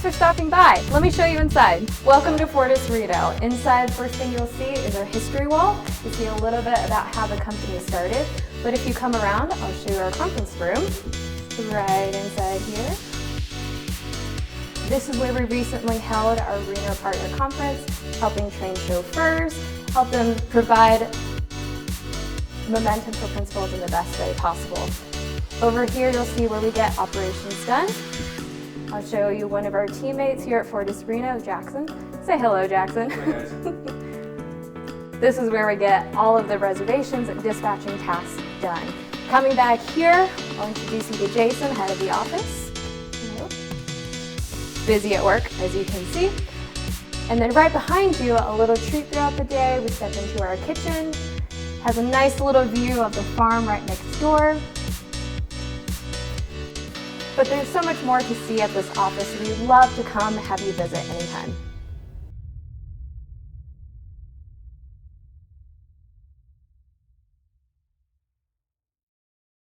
for stopping by. Let me show you inside. Welcome to Fortis Reno. Inside, first thing you'll see is our history wall. You see a little bit about how the company started. But if you come around, I'll show you our conference room right inside here. This is where we recently held our Reno Partner Conference, helping train chauffeurs, help them provide momentum for principals in the best way possible. Over here, you'll see where we get operations done. I'll show you one of our teammates here at Fortis Reno, Jackson. Say hello, Jackson. Hi, guys. This is where we get all of the reservations and dispatching tasks done. Coming back here, I'll introduce you to Jason, head of the office. Busy at work, as you can see. And then right behind you, a little treat throughout the day. We step into our kitchen. Has a nice little view of the farm right next door. But there's so much more to see at this office. We'd love to come have you visit anytime.